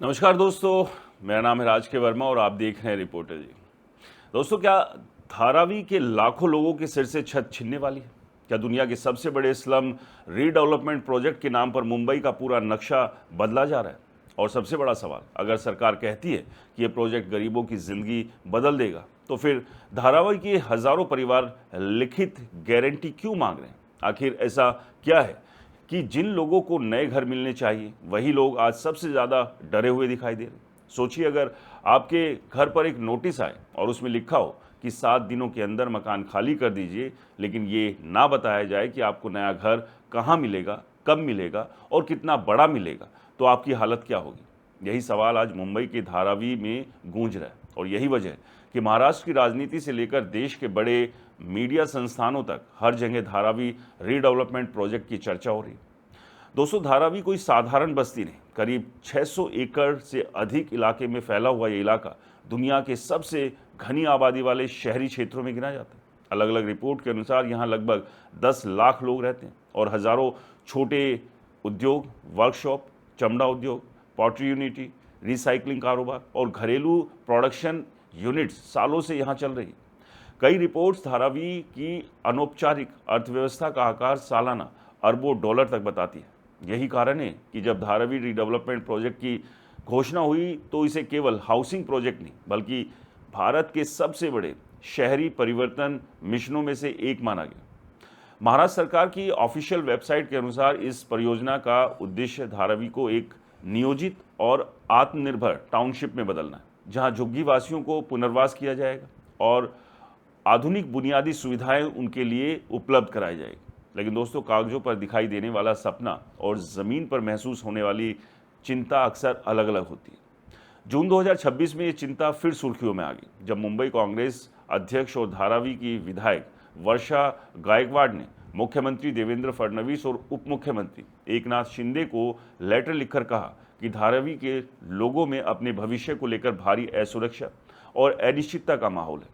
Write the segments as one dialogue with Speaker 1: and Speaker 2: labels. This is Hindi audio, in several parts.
Speaker 1: नमस्कार दोस्तों, मेरा नाम है राज के वर्मा और आप देख रहे हैं रिपोर्टर जी। दोस्तों, क्या धारावी के लाखों लोगों के सिर से छत छिनने वाली है? क्या दुनिया के सबसे बड़े स्लम रीडेवलपमेंट प्रोजेक्ट के नाम पर मुंबई का पूरा नक्शा बदला जा रहा है? और सबसे बड़ा सवाल, अगर सरकार कहती है कि ये प्रोजेक्ट गरीबों की जिंदगी बदल देगा, तो फिर धारावी के हजारों परिवार लिखित गारंटी क्यों मांग रहे हैं? आखिर ऐसा क्या है कि जिन लोगों को नए घर मिलने चाहिए वही लोग आज सबसे ज़्यादा डरे हुए दिखाई दे रहे हैं? सोचिए, अगर आपके घर पर एक नोटिस आए और उसमें लिखा हो कि 7 दिनों के अंदर मकान खाली कर दीजिए, लेकिन ये ना बताया जाए कि आपको नया घर कहाँ मिलेगा, कब मिलेगा और कितना बड़ा मिलेगा, तो आपकी हालत क्या होगी? यही सवाल आज मुंबई के धारावी में गूंज रहा है और यही वजह है कि महाराष्ट्र की राजनीति से लेकर देश के बड़े मीडिया संस्थानों तक हर जगह धारावी रीडेवलपमेंट प्रोजेक्ट की चर्चा हो रही है। दोस्तों, धारावी कोई साधारण बस्ती नहीं, करीब 600 एकड़ से अधिक इलाके में फैला हुआ ये इलाका दुनिया के सबसे घनी आबादी वाले शहरी क्षेत्रों में गिना जाता है। अलग अलग रिपोर्ट के अनुसार यहाँ लगभग 10 लाख लोग रहते हैं और हजारों छोटे उद्योग, वर्कशॉप, चमड़ा उद्योग, पॉटरी यूनिटी, रिसाइकलिंग कारोबार और घरेलू प्रोडक्शन यूनिट्स सालों से यहाँ चल रही है। कई रिपोर्ट्स धारावी की अनौपचारिक अर्थव्यवस्था का आकार सालाना अरबों डॉलर तक बताती है। यही कारण है कि जब धारावी रीडेवलपमेंट प्रोजेक्ट की घोषणा हुई तो इसे केवल हाउसिंग प्रोजेक्ट नहीं बल्कि भारत के सबसे बड़े शहरी परिवर्तन मिशनों में से एक माना गया। महाराष्ट्र सरकार की ऑफिशियल वेबसाइट के अनुसार इस परियोजना का उद्देश्य धारावी को एक नियोजित और आत्मनिर्भर टाउनशिप में बदलना है, जहां झुग्गी वासियों को पुनर्वास किया जाएगा और आधुनिक बुनियादी सुविधाएं उनके लिए उपलब्ध कराई जाएगी। लेकिन दोस्तों, कागजों पर दिखाई देने वाला सपना और ज़मीन पर महसूस होने वाली चिंता अक्सर अलग अलग होती है। जून 2026 में ये चिंता फिर सुर्खियों में आ गई, जब मुंबई कांग्रेस अध्यक्ष और धारावी की विधायक वर्षा गायकवाड़ ने मुख्यमंत्री देवेंद्र फडणवीस और उप मुख्यमंत्री एकनाथ शिंदे को लेटर लिखकर कहा कि धारावी के लोगों में अपने भविष्य को लेकर भारी असुरक्षा और अनिश्चितता का माहौल है।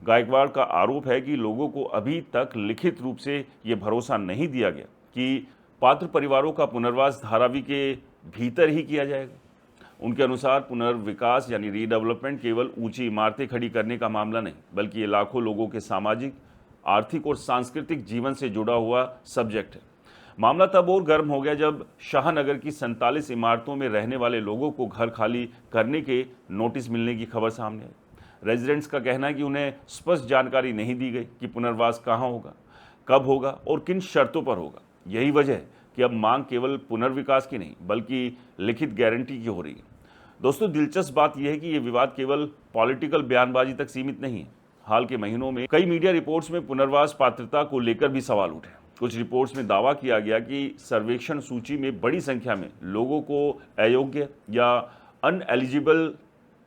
Speaker 1: गायकवाड़ का आरोप है कि लोगों को अभी तक लिखित रूप से ये भरोसा नहीं दिया गया कि पात्र परिवारों का पुनर्वास धारावी के भीतर ही किया जाएगा। उनके अनुसार पुनर्विकास यानी रीडेवलपमेंट केवल ऊंची इमारतें खड़ी करने का मामला नहीं, बल्कि ये लाखों लोगों के सामाजिक, आर्थिक और सांस्कृतिक जीवन से जुड़ा हुआ सब्जेक्ट है। मामला तब और गर्म हो गया जब शाहनगर की 47 इमारतों में रहने वाले लोगों को घर खाली करने के नोटिस मिलने की खबर सामने आई। रेजिडेंट्स का कहना है कि उन्हें स्पष्ट जानकारी नहीं दी गई कि पुनर्वास कहां होगा, कब होगा और किन शर्तों पर होगा। यही वजह है कि अब मांग केवल पुनर्विकास की नहीं बल्कि लिखित गारंटी की हो रही है। दोस्तों, दिलचस्प बात यह है कि यह विवाद केवल पॉलिटिकल बयानबाजी तक सीमित नहीं है। हाल के महीनों में कई मीडिया रिपोर्ट्स में पुनर्वास पात्रता को लेकर भी सवाल उठे। कुछ रिपोर्ट्स में दावा किया गया कि सर्वेक्षण सूची में बड़ी संख्या में लोगों को अयोग्य या अनएलिजिबल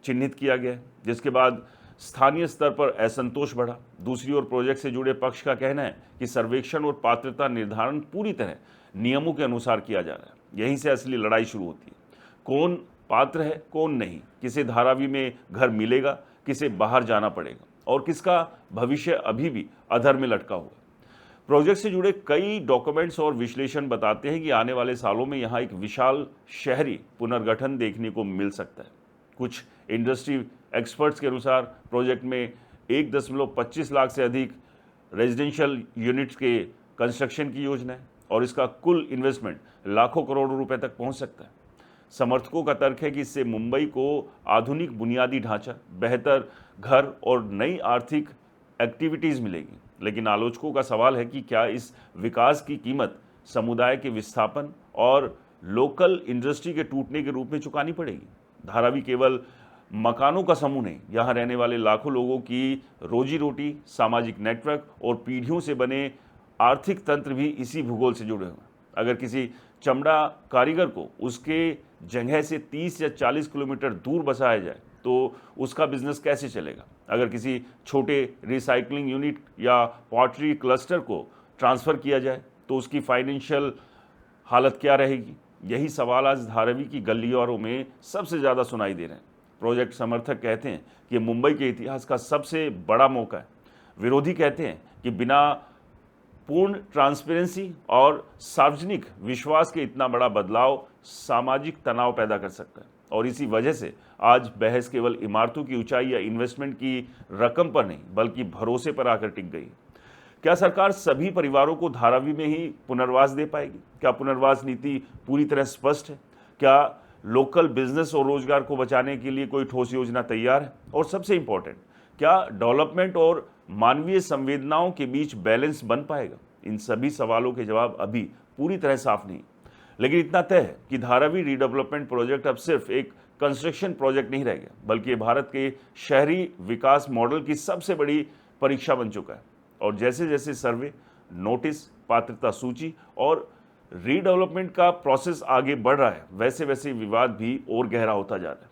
Speaker 1: चिन्हित किया गया, जिसके बाद स्थानीय स्तर पर असंतोष बढ़ा। दूसरी ओर प्रोजेक्ट से जुड़े पक्ष का कहना है कि सर्वेक्षण और पात्रता निर्धारण पूरी तरह नियमों के अनुसार किया जा रहा है। यहीं से असली लड़ाई शुरू होती है। कौन पात्र है, कौन नहीं, किसे धारावी में घर मिलेगा, किसे बाहर जाना पड़ेगा और किसका भविष्य अभी भी अधर में लटका हुआ है। प्रोजेक्ट से जुड़े कई डॉक्यूमेंट्स और विश्लेषण बताते हैं कि आने वाले सालों में यहाँ एक विशाल शहरी पुनर्गठन देखने को मिल सकता है। कुछ इंडस्ट्री एक्सपर्ट्स के अनुसार प्रोजेक्ट में 1.25 लाख से अधिक रेजिडेंशियल यूनिट्स के कंस्ट्रक्शन की योजना है और इसका कुल इन्वेस्टमेंट लाखों करोड़ रुपए तक पहुंच सकता है। समर्थकों का तर्क है कि इससे मुंबई को आधुनिक बुनियादी ढांचा, बेहतर घर और नई आर्थिक एक्टिविटीज़ मिलेगी। लेकिन आलोचकों का सवाल है कि क्या इस विकास की कीमत समुदाय के विस्थापन और लोकल इंडस्ट्री के टूटने के रूप में चुकानी पड़ेगी? धारावी केवल मकानों का समूह नहीं, यहाँ रहने वाले लाखों लोगों की रोजी रोटी, सामाजिक नेटवर्क और पीढ़ियों से बने आर्थिक तंत्र भी इसी भूगोल से जुड़े हुए हैं। अगर किसी चमड़ा कारीगर को उसके जगह से 30 या 40 किलोमीटर दूर बसाया जाए तो उसका बिजनेस कैसे चलेगा? अगर किसी छोटे रिसाइकलिंग यूनिट या पॉटरी क्लस्टर को ट्रांसफ़र किया जाए तो उसकी फाइनेंशियल हालत क्या रहेगी? यही सवाल आज धारावी की गलियारों में सबसे ज़्यादा सुनाई दे रहे हैं। प्रोजेक्ट समर्थक कहते हैं कि मुंबई के इतिहास का सबसे बड़ा मौका है। विरोधी कहते हैं कि बिना पूर्ण ट्रांसपेरेंसी और सार्वजनिक विश्वास के इतना बड़ा बदलाव सामाजिक तनाव पैदा कर सकता है। और इसी वजह से आज बहस केवल इमारतों की ऊंचाई या इन्वेस्टमेंट की रकम पर नहीं बल्कि भरोसे पर आकर टिक गई। क्या सरकार सभी परिवारों को धारावी में ही पुनर्वास दे पाएगी? क्या पुनर्वास नीति पूरी तरह स्पष्ट है? क्या लोकल बिजनेस और रोजगार को बचाने के लिए कोई ठोस योजना तैयार है? और सबसे इंपॉर्टेंट, क्या डेवलपमेंट और मानवीय संवेदनाओं के बीच बैलेंस बन पाएगा? इन सभी सवालों के जवाब अभी पूरी तरह साफ नहीं, लेकिन इतना तय है कि धारावी रीडेवलपमेंट प्रोजेक्ट अब सिर्फ एक कंस्ट्रक्शन प्रोजेक्ट नहीं रह गया, बल्कि ये भारत के शहरी विकास मॉडल की सबसे बड़ी परीक्षा बन चुका है। और जैसे जैसे सर्वे, नोटिस, पात्रता सूची और रीडेवलपमेंट का प्रोसेस आगे बढ़ रहा है, वैसे वैसे विवाद भी और गहरा होता जा रहा है।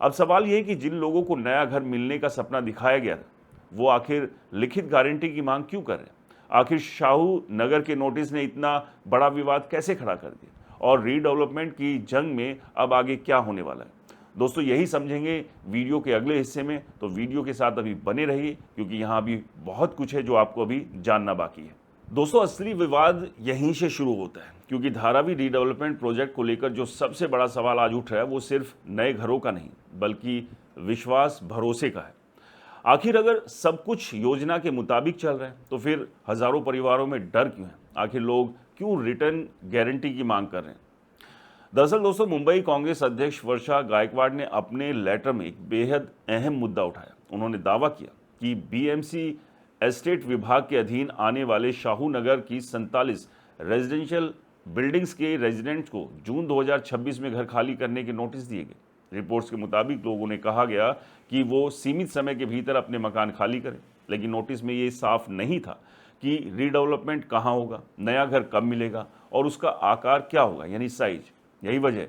Speaker 1: अब सवाल यह है कि जिन लोगों को नया घर मिलने का सपना दिखाया गया था, वो आखिर लिखित गारंटी की मांग क्यों कर रहे हैं? आखिर शाहू नगर के नोटिस ने इतना बड़ा विवाद कैसे खड़ा कर दिया? और रीडेवलपमेंट की जंग में अब आगे क्या होने वाला है? दोस्तों, यही समझेंगे वीडियो के अगले हिस्से में, तो वीडियो के साथ अभी बने रहिए, क्योंकि यहाँ अभी बहुत कुछ है जो आपको अभी जानना बाकी है। दोस्तों, असली विवाद यहीं से शुरू होता है, क्योंकि धारावी रीडेवलपमेंट प्रोजेक्ट को लेकर जो सबसे बड़ा सवाल आज उठ रहा है वो सिर्फ नए घरों का नहीं बल्कि विश्वास, भरोसे का है। आखिर अगर सब कुछ योजना के मुताबिक चल रहा है तो फिर हजारों परिवारों में डर क्यों है? आखिर लोग क्यों रिटर्न गारंटी की मांग कर रहे हैं? दरअसल दोस्तों, मुंबई कांग्रेस अध्यक्ष वर्षा गायकवाड़ ने अपने लेटर में एक बेहद अहम मुद्दा उठाया। उन्होंने दावा किया कि बीएमसी एस्टेट विभाग के अधीन आने वाले शाहू नगर की 47 रेजिडेंशियल बिल्डिंग्स के रेजिडेंट्स को जून 2026 में घर खाली करने के नोटिस दिए गए। रिपोर्ट्स के मुताबिक लोगों ने कहा गया कि वो सीमित समय के भीतर अपने मकान खाली करें, लेकिन नोटिस में ये साफ नहीं था कि रीडेवलपमेंट कहाँ होगा, नया घर कब मिलेगा और उसका आकार क्या होगा, यानी साइज। यही वजह है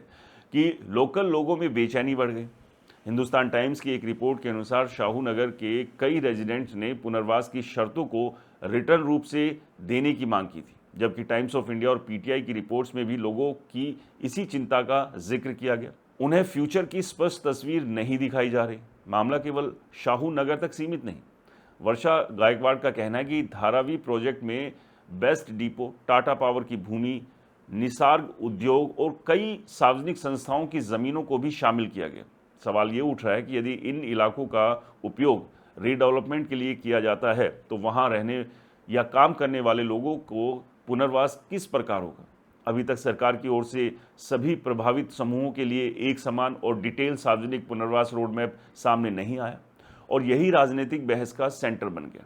Speaker 1: कि लोकल लोगों में बेचैनी बढ़ गई। हिंदुस्तान टाइम्स की एक रिपोर्ट के अनुसार शाहू नगर के कई रेजिडेंट्स ने पुनर्वास की शर्तों को रिटर्न रूप से देने की मांग की थी, जबकि टाइम्स ऑफ इंडिया और पीटीआई की रिपोर्ट्स में भी लोगों की इसी चिंता का जिक्र किया गया। उन्हें फ्यूचर की स्पष्ट तस्वीर नहीं दिखाई जा रही। मामला केवल शाहू नगर तक सीमित नहीं। वर्षा गायकवाड़ का कहना है कि धारावी प्रोजेक्ट में बेस्ट डिपो, टाटा पावर की भूमि, निसार्ग उद्योग और कई सार्वजनिक संस्थाओं की ज़मीनों को भी शामिल किया गया। सवाल ये उठ रहा है कि यदि इन इलाकों का उपयोग रीडेवलपमेंट के लिए किया जाता है तो वहाँ रहने या काम करने वाले लोगों को पुनर्वास किस प्रकार होगा? अभी तक सरकार की ओर से सभी प्रभावित समूहों के लिए एक समान और डिटेल सार्वजनिक पुनर्वास रोड मैप सामने नहीं आया, और यही राजनीतिक बहस का सेंटर बन गया।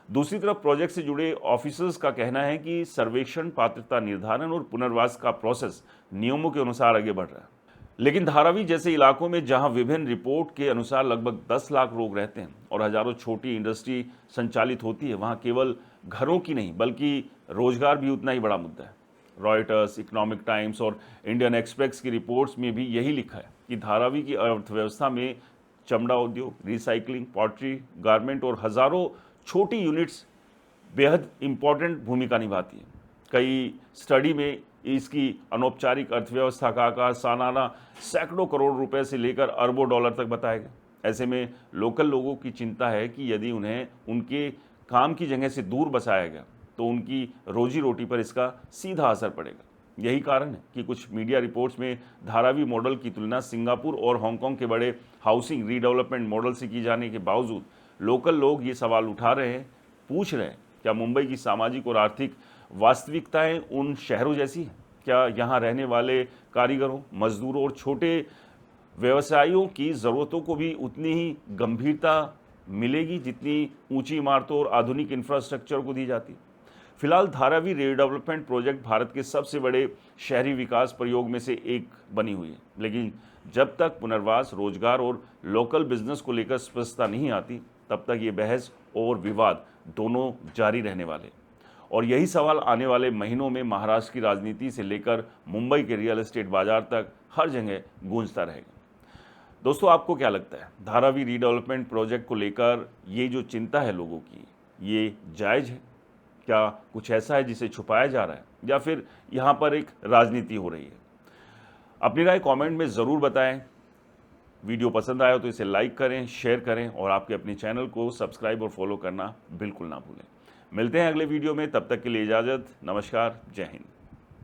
Speaker 1: दूसरी तरफ प्रोजेक्ट से जुड़े ऑफिसर्स का कहना है कि सर्वेक्षण, पात्रता निर्धारण और पुनर्वास का प्रोसेस नियमों के अनुसार आगे बढ़ रहा है। लेकिन धारावी जैसे इलाकों में जहां विभिन्न रिपोर्ट के अनुसार लगभग 10 लाख लोग रहते हैं और हजारों छोटी इंडस्ट्री संचालित होती है, वहां केवल घरों की नहीं बल्कि रोजगार भी उतना ही बड़ा मुद्दा है। रॉयटर्स, इकोनॉमिक टाइम्स और इंडियन एक्सप्रेस की रिपोर्ट्स में भी यही लिखा है कि धारावी की अर्थव्यवस्था में चमड़ा उद्योग, रिसाइकलिंग, पॉटरी, गारमेंट और हजारों छोटी यूनिट्स बेहद इंपॉर्टेंट भूमिका निभाती है। कई स्टडी में इसकी अनौपचारिक अर्थव्यवस्था का आकार सालाना सैकड़ों करोड़ रुपए से लेकर अरबों डॉलर तक बताया गया। ऐसे में लोकल लोगों की चिंता है कि यदि उन्हें उनके काम की जगह से दूर बसाया गया तो उनकी रोजी रोटी पर इसका सीधा असर पड़ेगा। यही कारण है कि कुछ मीडिया रिपोर्ट्स में धारावी मॉडल की तुलना सिंगापुर और हांगकांग के बड़े हाउसिंग रीडेवलपमेंट मॉडल से की जाने के बावजूद लोकल लोग ये सवाल उठा रहे हैं, पूछ रहे हैं, क्या मुंबई की सामाजिक और आर्थिक वास्तविकताएं उन शहरों जैसी हैं? क्या यहाँ रहने वाले कारीगरों, मजदूरों और छोटे व्यवसायियों की ज़रूरतों को भी उतनी ही गंभीरता मिलेगी जितनी ऊंची इमारतों और आधुनिक इंफ्रास्ट्रक्चर को दी जाती है? फिलहाल धारावी रीडेवलपमेंट प्रोजेक्ट भारत के सबसे बड़े शहरी विकास प्रयोग में से एक बनी हुई है, लेकिन जब तक पुनर्वास, रोजगार और लोकल बिजनेस को लेकर स्पष्टता नहीं आती, तब तक ये बहस और विवाद दोनों जारी रहने वाले। और यही सवाल आने वाले महीनों में महाराष्ट्र की राजनीति से लेकर मुंबई के रियल एस्टेट बाजार तक हर जगह गूंजता रहेगा। दोस्तों, आपको क्या लगता है, धारावी रीडेवलपमेंट प्रोजेक्ट को लेकर ये जो चिंता है लोगों की, ये जायज़ है? क्या कुछ ऐसा है जिसे छुपाया जा रहा है, या फिर यहाँ पर एक राजनीति हो रही है? अपनी राय कमेंट में ज़रूर बताएं। वीडियो पसंद आया तो इसे लाइक करें, शेयर करें और आपके अपने चैनल को सब्सक्राइब और फॉलो करना बिल्कुल ना भूलें। मिलते हैं अगले वीडियो में, तब तक के लिए इजाज़त। नमस्कार, जय हिंद।